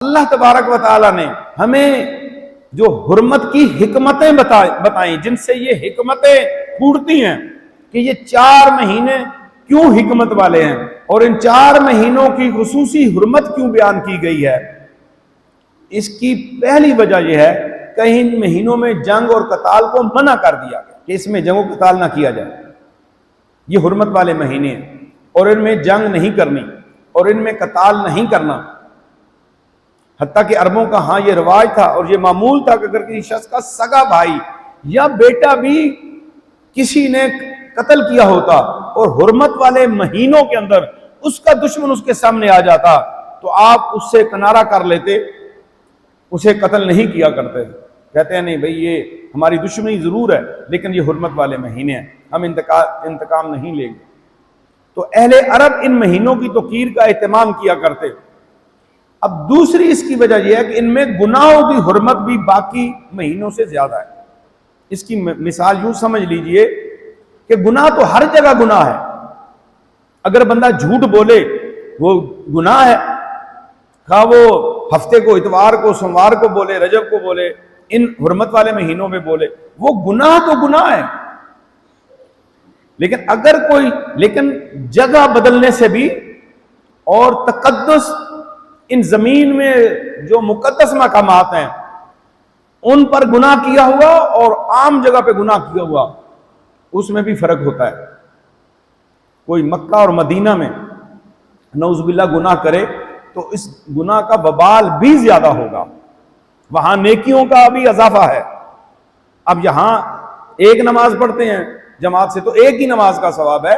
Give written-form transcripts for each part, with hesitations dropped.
اللہ تبارک و تعالیٰ نے ہمیں جو حرمت کی حکمتیں بتائیں، جن سے یہ حکمتیں پھوٹتی ہیں کہ یہ 4 مہینے کیوں حکمت والے ہیں اور ان 4 مہینوں کی خصوصی حرمت کیوں بیان کی گئی ہے۔ اس کی پہلی وجہ یہ ہے کہ ان مہینوں میں جنگ اور قتال کو منع کر دیا گیا کہ اس میں جنگ و قتال نہ کیا جائے۔ یہ حرمت والے مہینے ہیں اور ان میں جنگ نہیں کرنی اور ان میں قتال نہیں کرنا۔ حتیٰ کہ عربوں کا ہاں یہ رواج تھا اور یہ معمول تھا کہ اگر کسی شخص کا سگا بھائی یا بیٹا بھی کسی نے قتل کیا ہوتا اور حرمت والے مہینوں کے اندر اس کا دشمن اس کے سامنے آ جاتا تو آپ اس سے کنارہ کر لیتے، اسے قتل نہیں کیا کرتے۔ کہتے ہیں نہیں بھئی یہ ہماری دشمنی ضرور ہے لیکن یہ حرمت والے مہینے ہیں، ہم انتقام نہیں لیں گے۔ تو اہل عرب ان مہینوں کی توقیر کا اہتمام کیا کرتے۔ اب دوسری اس کی وجہ یہ ہے کہ ان میں گناہوں کی حرمت بھی باقی مہینوں سے زیادہ ہے۔ اس کی مثال یوں سمجھ لیجئے کہ گناہ تو ہر جگہ گناہ ہے۔ اگر بندہ جھوٹ بولے وہ گناہ ہے، خواہ وہ ہفتے کو، اتوار کو، سوموار کو بولے، رجب کو بولے، ان حرمت والے مہینوں میں بولے، وہ گناہ تو گناہ ہے۔ لیکن جگہ بدلنے سے بھی اور تقدس، ان زمین میں جو مقدس مقامات ہیں ان پر گناہ کیا ہوا اور عام جگہ پہ گناہ کیا ہوا، اس میں بھی فرق ہوتا ہے۔ کوئی مکہ اور مدینہ میں نعوذ باللہ گناہ کرے تو اس گناہ کا وبال بھی زیادہ ہوگا، وہاں نیکیوں کا بھی اضافہ ہے۔ اب یہاں ایک نماز پڑھتے ہیں جماعت سے تو ایک ہی نماز کا ثواب ہے،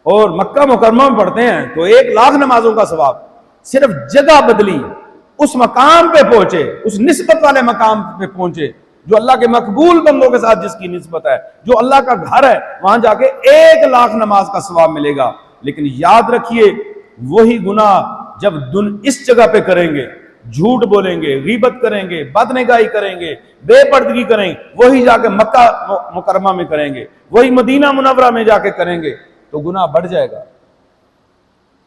اور مکہ مکرمہ میں پڑھتے ہیں تو 1,00,000 نمازوں کا ثواب۔ صرف جگہ بدلی، اس مقام پہ پہنچے، اس نسبت والے مقام پہ پہنچے جو اللہ کے مقبول بندوں کے ساتھ جس کی نسبت ہے، جو اللہ کا گھر ہے، وہاں جا کے 1,00,000 نماز کا ثواب ملے گا۔ لیکن یاد رکھیے وہی گناہ جب اس جگہ پہ کریں گے، جھوٹ بولیں گے، غیبت کریں گے، بدنگاہی کریں گے، بے پردگی کریں گے، وہی جا کے مکہ مکرمہ میں کریں گے، وہی مدینہ منورہ میں جا کے کریں گے تو گناہ بڑھ جائے گا۔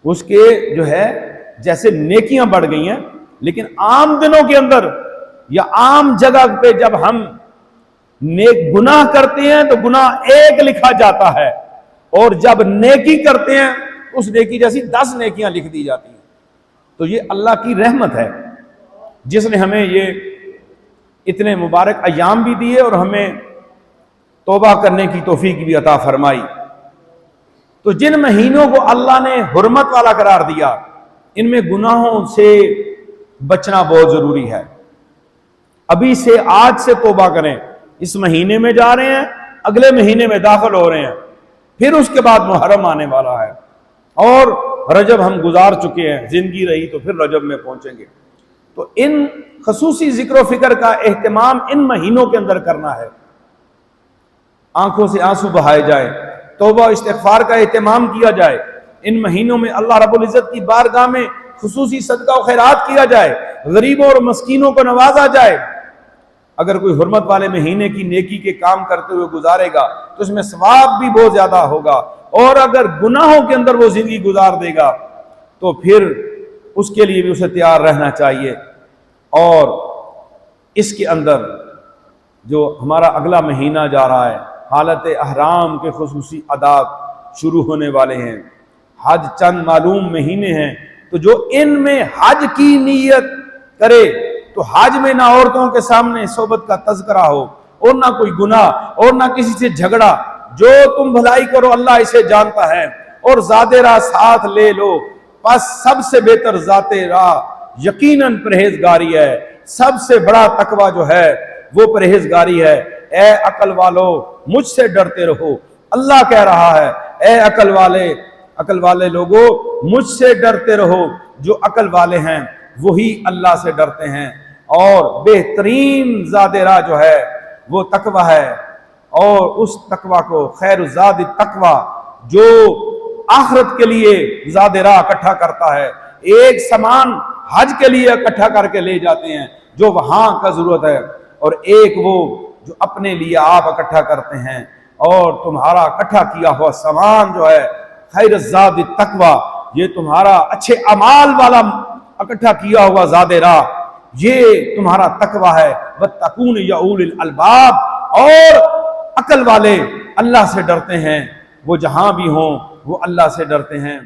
اس کے جو ہے جیسے نیکیاں بڑھ گئی ہیں، لیکن عام دنوں کے اندر یا عام جگہ پہ جب ہم نیک گناہ کرتے ہیں تو گناہ 1 لکھا جاتا ہے، اور جب نیکی کرتے ہیں اس نیکی جیسی 10 نیکیاں لکھ دی جاتی ہیں۔ تو یہ اللہ کی رحمت ہے جس نے ہمیں یہ اتنے مبارک ایام بھی دیے اور ہمیں توبہ کرنے کی توفیق بھی عطا فرمائی۔ تو جن مہینوں کو اللہ نے حرمت والا قرار دیا ان میں گناہوں سے بچنا بہت ضروری ہے۔ ابھی سے، آج سے توبہ کریں۔ اس مہینے میں جا رہے ہیں، اگلے مہینے میں داخل ہو رہے ہیں، پھر اس کے بعد محرم آنے والا ہے، اور رجب ہم گزار چکے ہیں، زندگی رہی تو پھر رجب میں پہنچیں گے۔ تو ان خصوصی ذکر و فکر کا اہتمام ان مہینوں کے اندر کرنا ہے، آنکھوں سے آنسو بہائے جائے، توبہ استغفار کا اہتمام کیا جائے۔ ان مہینوں میں اللہ رب العزت کی بارگاہ میں خصوصی صدقہ و خیرات کیا جائے، غریبوں اور مسکینوں کو نوازا جائے۔ اگر کوئی حرمت والے مہینے کی نیکی کے کام کرتے ہوئے گزارے گا تو اس میں ثواب بھی بہت زیادہ ہوگا، اور اگر گناہوں کے اندر وہ زندگی گزار دے گا تو پھر اس کے لیے بھی اسے تیار رہنا چاہیے۔ اور اس کے اندر جو ہمارا اگلا مہینہ جا رہا ہے، حالت احرام کے خصوصی عادات شروع ہونے والے ہیں، حج چند معلوم مہینے ہیں، تو جو ان میں حج کی نیت کرے تو حج میں نہ عورتوں کے سامنے صحبت کا تذکرہ ہو، اور نہ کوئی گناہ، اور نہ کسی سے جھگڑا۔ جو تم بھلائی کرو اللہ اسے جانتا ہے، اور ذات راہ ساتھ لے لو، پس سب سے بہتر ذات راہ یقیناً پرہیزگاری ہے۔ سب سے بڑا تقوی جو ہے وہ پرہیزگاری ہے۔ اے عقل والو مجھ سے ڈرتے رہو، اللہ کہہ رہا ہے اے عقل والے لوگوں مجھ سے ڈرتے رہو۔ جو عقل والے ہیں وہی اللہ سے ڈرتے ہیں، اور بہترین زاد راہ جو ہے وہ تقوی ہے، اور اس تقوی کو خیر الزاد التقوی جو آخرت کے لیے زاد راہ اکٹھا کرتا ہے، ایک سامان حج کے لیے اکٹھا کر کے لے جاتے ہیں جو وہاں کا ضرورت ہے، اور ایک وہ جو اپنے لیے آپ اکٹھا کرتے ہیں، اور تمہارا اکٹھا کیا ہوا سامان جو ہے خیر الزاد التقوی، یہ تمہارا اچھے اعمال والا اکٹھا کیا ہوا زاد راہ، یہ تمہارا تقوی ہے۔ واتقون یا اولی الالباب، اور عقل والے اللہ سے ڈرتے ہیں، وہ جہاں بھی ہوں وہ اللہ سے ڈرتے ہیں۔